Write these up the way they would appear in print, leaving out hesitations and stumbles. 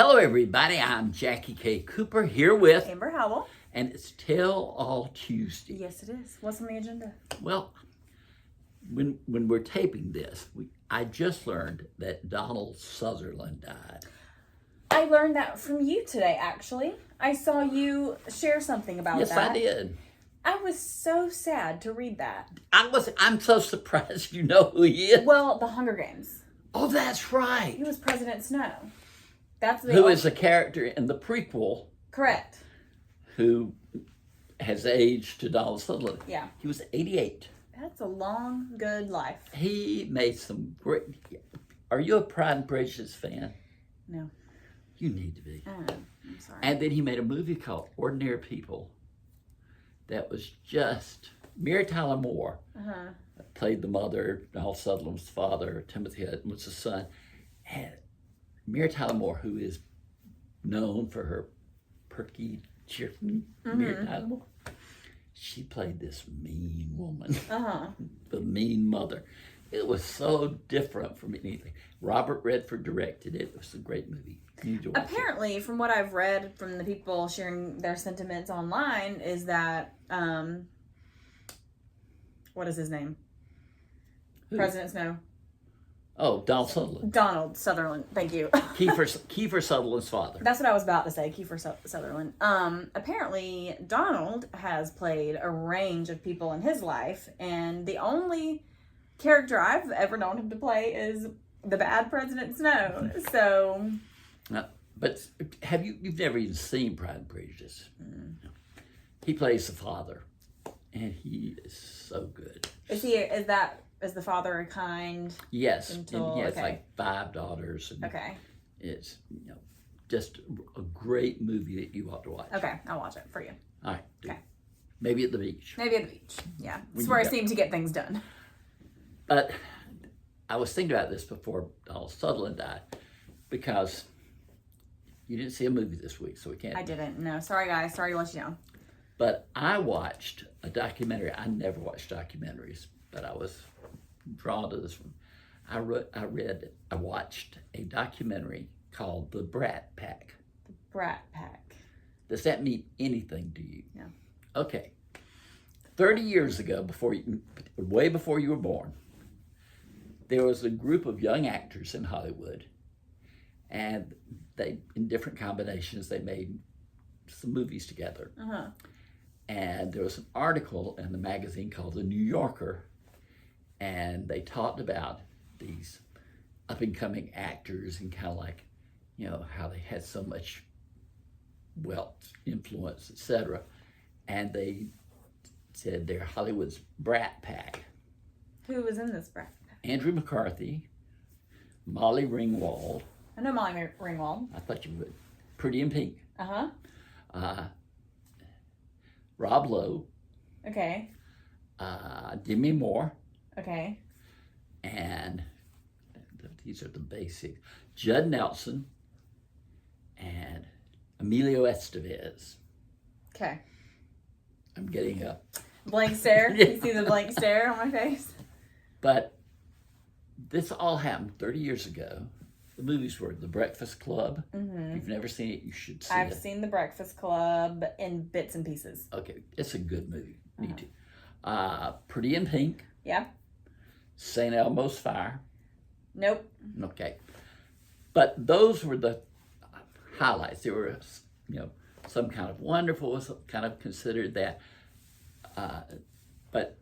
Hello, everybody. I'm Jackie K. Cooper here with, Amber Howell. and it's Tell All Tuesday. Yes, it is. What's on the agenda? Well, when we're taping this, I just learned that Donald Sutherland died. I learned that from you today, actually. I saw you share something about Yes, that. I did. I was so sad to read that. I'm so surprised you know who he is. Well, the Hunger Games. Oh, that's right. He was President Snow. That's Who is a character in the prequel correct? who has aged to Donald Sutherland. Yeah. He was 88. That's a long, good life. He made some great... Are you a Pride and Prejudice fan? No. You need to be. I'm sorry. And then he made a movie called Ordinary People that was just... Mary Tyler Moore played the mother, Donald Sutherland's father, Timothy Hutton was the son. And Mary Tyler Moore, who is known for her perky, cheerful Mary Tyler Moore, she played this mean woman, the mean mother. It was so different from anything. Robert Redford directed it. It was a great movie. You need to watch Apparently, from what I've read from the people sharing their sentiments online, is that what is his name? Who? President Snow. Oh, Donald Sutherland. Donald Sutherland. Thank you. Kiefer Sutherland's father. That's what I was about to say, Kiefer Sutherland. Apparently, Donald has played a range of people in his life, and the only character I've ever known him to play is the bad President Snow. So, but you've never even seen Pride and Prejudice? He plays the father, and he is so good. Is the father a kind? Yes, gentle, and he has okay. like 5 daughters. And Okay. It's just a great movie that you ought to watch. Okay, I'll watch it for you. All right. Okay. Maybe at the beach. Maybe at the beach. Yeah, When it's you where I go. seem to get things done. But I was thinking about this before Donald Sutherland died, because you didn't see a movie this week, so we can't. I didn't. No, sorry guys. Sorry to let you know. But I watched a documentary. I never watched documentaries, but I was drawn to this one. I watched a documentary called The Brat Pack. The Brat Pack. Does that mean anything to you? No. Okay. 30 years ago, way before you were born, there was a group of young actors in Hollywood, and they, in different combinations, they made some movies together. And there was an article in the magazine called The New Yorker, and they talked about these up-and-coming actors and kind of like, how they had so much wealth, influence, etc. And they said they're Hollywood's Brat Pack. Who was in this Brat Pack? Andrew McCarthy, Molly Ringwald. I know Molly Ringwald. I thought you would. Pretty in Pink. Rob Lowe. Okay. Demi Moore. Okay. And these are the basics. Judd Nelson and Emilio Estevez. Okay. I'm getting a Blank stare. You see the blank stare on my face? But this all happened 30 years ago. The movies were The Breakfast Club. If you've never seen it, you should see it. I've seen The Breakfast Club in bits and pieces. Okay, it's a good movie. Need to. Pretty in Pink. Yeah. St. Elmo's Fire. Nope. Okay. But those were the highlights. There were, some kind of wonderful, was kind of considered that. But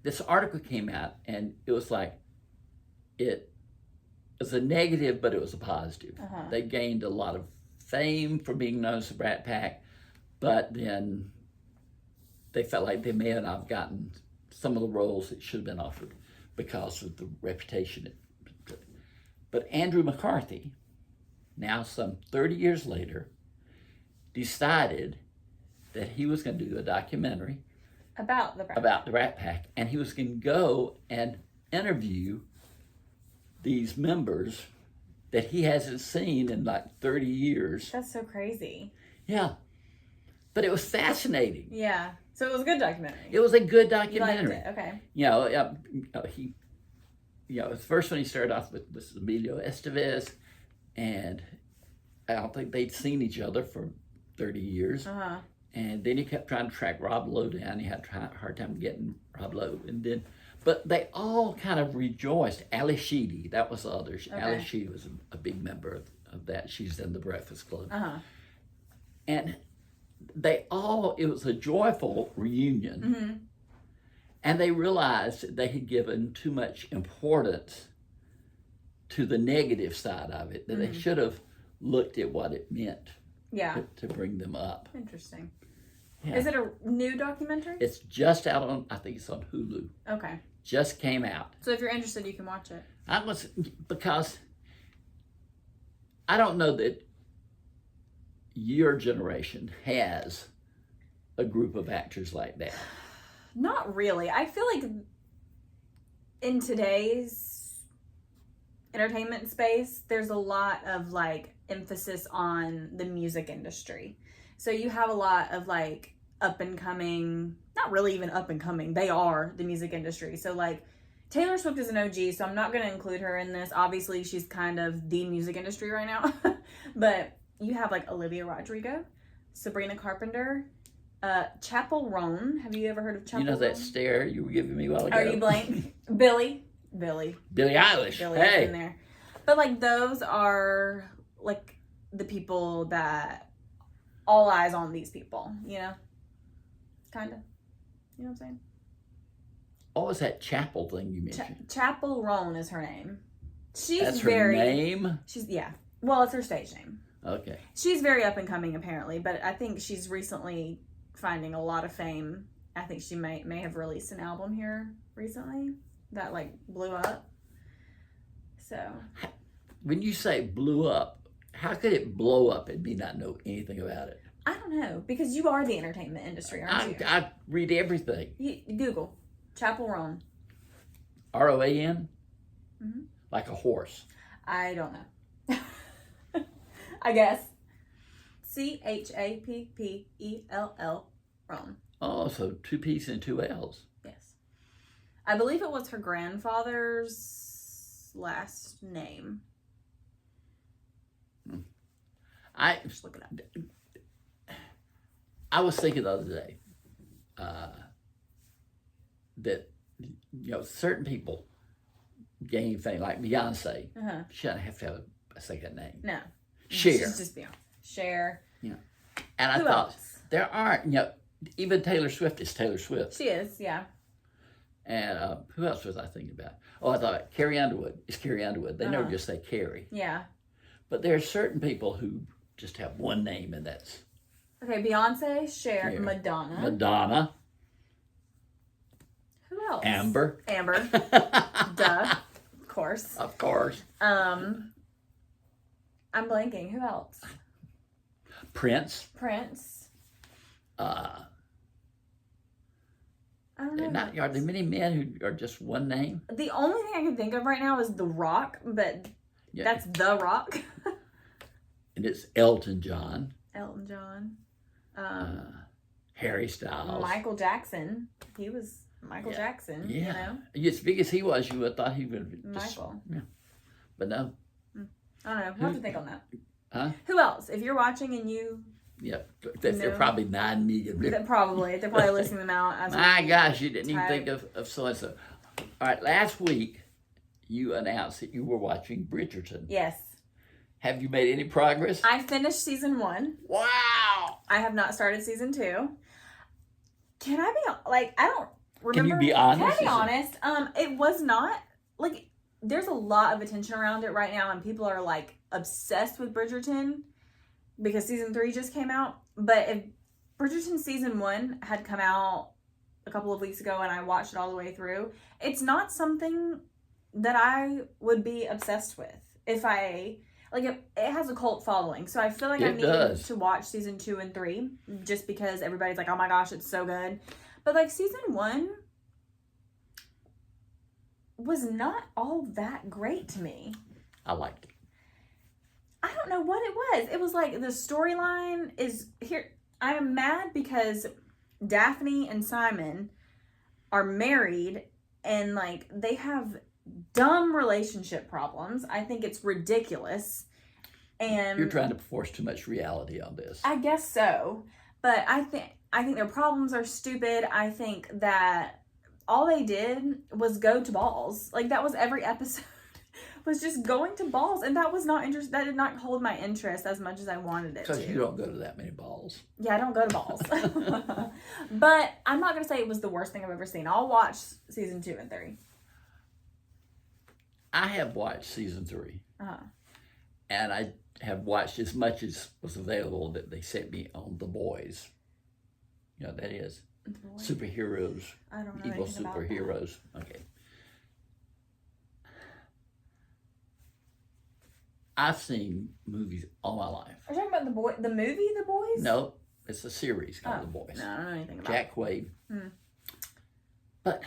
this article came out, and it was like, it was a negative, but it was a positive. They gained a lot of fame for being known as the Brat Pack, but then they felt like they may not have gotten some of the roles that should have been offered because of the reputation. But Andrew McCarthy, now some 30 years later, decided that he was going to do a documentary about the Brat Pack, and he was going to go and interview these members that he hasn't seen in like 30 years. That's so crazy. Yeah. But it was fascinating. Yeah. So it was a good documentary. It was a good documentary. You liked it. Okay. The first one he started off with was Emilio Estevez, and I don't think they'd seen each other for 30 years. Uh-huh. And then he kept trying to track Rob Lowe down. He had a hard time getting Rob Lowe. But they all kind of rejoiced. Ali Sheedy, that was the other. Okay. Ali Sheedy was a big member of that. She's in the Breakfast Club. Uh-huh. And it was a joyful reunion. Mm-hmm. And they realized they had given too much importance to the negative side of it, that they should have looked at what it meant to bring them up. Interesting. Yeah. Is it a new documentary? It's just out on, I think it's on Hulu. Okay. Just came out. So if you're interested, you can watch it. Because I don't know that your generation has a group of actors like that. Not really. I feel like in today's entertainment space, there's a lot of like emphasis on the music industry. So you have a lot of like up and coming, not really even up and coming, they are the music industry. So like Taylor Swift is an OG, so I'm not going to include her in this. Obviously, she's kind of the music industry right now. But you have like Olivia Rodrigo, Sabrina Carpenter, Chapel Roan. Have you ever heard of Chapel Roan? You know that stare you were giving me a while ago? Are you blank? Billie Eilish. Billie Hey. is in there. But like those are like the people that all eyes on these people, you know? Kind of. You know what I'm saying? What was that chapel thing you mentioned? Chapel Roan is her name. That's her name? Well, it's her stage name. Okay. She's very up and coming apparently, but I think she's recently finding a lot of fame. I think she may have released an album here recently that like blew up. So when you say blew up, how could it blow up and me not know anything about it? I don't know, because you are the entertainment industry, aren't you? I read everything. Google Chapel Roan. ROAN? Mm-hmm. Like a horse. I don't know. I guess. Chappell Roan. Oh, so 2 P's and 2 L's. Yes. I believe it was her grandfather's last name. Just look it up. I was thinking the other day that certain people gain fame, like Beyonce. She doesn't have to have a second name. No. Cher. She's just Beyonce. Cher. Yeah. And I Who thought else? there aren't, even Taylor Swift is Taylor Swift. She is, yeah. And who else was I thinking about? Oh, I thought Carrie Underwood is Carrie Underwood. They never just say Carrie. Yeah. But there are certain people who just have one name, and that's... Okay, Beyonce, Cher, Madonna. Madonna. Who else? Amber. Duh. Of course. Of course. I'm blanking. Who else? Prince. I don't know. Are there many men who are just one name? The only thing I can think of right now is The Rock, but that's The Rock. And it's Elton John. Elton John. Harry Styles. Michael Jackson. He was Michael Jackson. Yeah. You know? As big as he was, you would have thought he would have Michael. Yeah. But no. I don't know. We'll have to think on that. Huh? Who else? If you're watching and you... Yeah. They're probably 9 million. They're probably listening them out. My gosh, you didn't even think of so-and-so. All right, last week, you announced that you were watching Bridgerton. Yes. Have you made any progress? I finished season 1. Wow! I have not started season 2. Can I be, I don't remember. Can you be honest? Can I be honest? It was not, there's a lot of attention around it right now, and people are, obsessed with Bridgerton because season 3 just came out. But if Bridgerton season 1 had come out a couple of weeks ago and I watched it all the way through, it's not something that I would be obsessed with. If I... it has a cult following, so I feel like I need to watch season 2 and 3 just because everybody's like, oh my gosh, it's so good. But season 1 was not all that great to me. I liked it. I don't know what it was. It was the storyline is here. I am mad because Daphne and Simon are married and they have dumb relationship problems. I think it's ridiculous. And you're trying to force too much reality on this. I guess so. But I think their problems are stupid. I think that all they did was go to balls. Like, that was every episode. Was just going to balls, and that was not that did not hold my interest as much as I wanted it to. Because you don't go to that many balls. Yeah, I don't go to balls. But I'm not gonna say it was the worst thing I've ever seen. I'll watch season 2 and 3. I have watched season 3. Uh-huh. And I have watched as much as was available that they sent me on The Boys. You know what that is? Superheroes. I don't know. Evil superheroes. Okay. I've seen movies all my life. Are you talking about the movie The Boys? No, it's a series called The Boys. No, I don't know anything about Jack Quaid. But,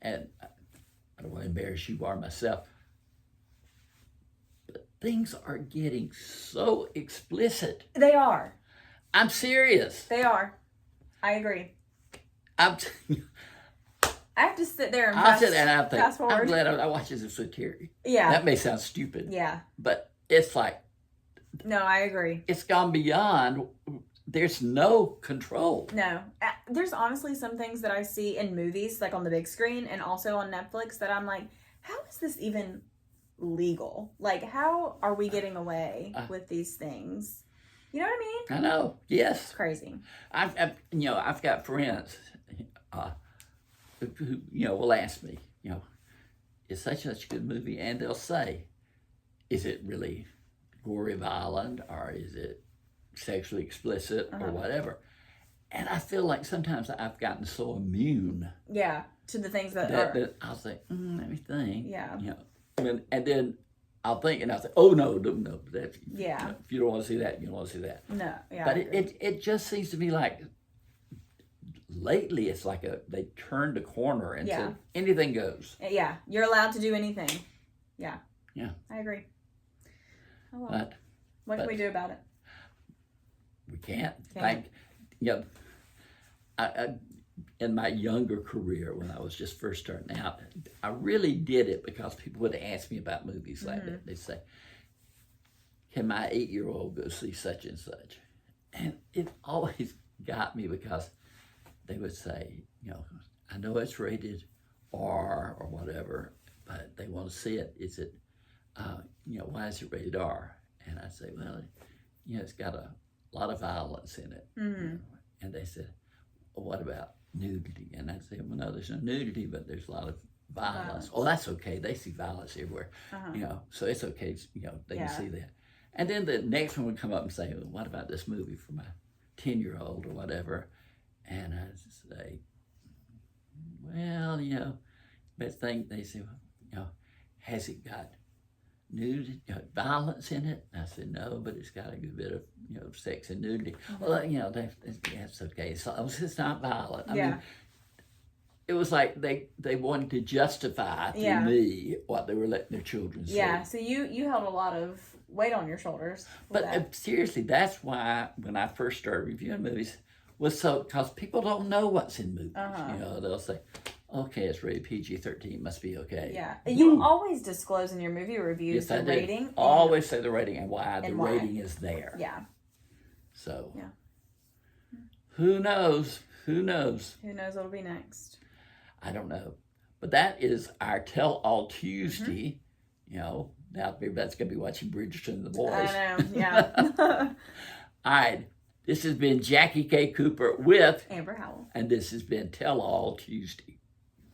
and I don't want to embarrass you or myself, but things are getting so explicit. They are. I'm serious. They are. I agree. I have to sit there and fast forward. I'm glad I watch this with Terry. Yeah. That may sound stupid. Yeah. But it's like. No, I agree. It's gone beyond. There's no control. No. There's honestly some things that I see in movies, like on the big screen and also on Netflix, that I'm like, how is this even legal? Like, how are we getting away with these things? You know what I mean? I know. Yes. It's crazy. I've got friends who will ask me, is such and such a good movie, and they'll say, is it really gory, violent, or is it sexually explicit, or whatever? And I feel like sometimes I've gotten so immune. Yeah, to the things that I'll say, let me think. Yeah. And then I'll think, and I'll say, oh no, that's if you don't want to see that, you don't want to see that. No, yeah. But it just seems to be like lately it's like they turned a corner and said anything goes. Yeah, you're allowed to do anything. Yeah. Yeah. I agree. Oh, well. What can we do about it? We can't. I in my younger career, when I was just first starting out, I really did it because people would ask me about movies like that. They'd say, can my 8-year-old go see such and such? And it always got me because they would say, I know it's rated R or whatever, but they want to see it. Is it, why is it rated R? And I'd say, well, it's got a lot of violence in it. Mm-hmm. And they said, well, what about nudity? And I'd say, well, no, there's no nudity, but there's a lot of violence. Oh, that's okay. They see violence everywhere. So it's okay. They can see that. And then the next one would come up and say, well, what about this movie for my 10-year-old or whatever? And I'd say, well, but they say, has it got nudity, violence in it? And I said, no, but it's got a good bit of, sex and nudity. Well, that's okay. As long as it's not violent. I mean, it was like they wanted to justify to me what they were letting their children see. Yeah, so you held a lot of weight on your shoulders. But seriously, that's why when I first started reviewing movies, because people don't know what's in movies. They'll say, okay, it's rated PG-13, must be okay. Yeah. You always disclose in your movie reviews the rating. Always say the rating and why the rating is there. Yeah. So, who knows? Who knows? Who knows what'll be next? I don't know. But that is our Tell All Tuesday. Now everybody's going to be watching Bridgerton and the Boys. I know, yeah. All right. This has been Jackie K. Cooper with Amber Howell. And this has been Tell All Tuesday.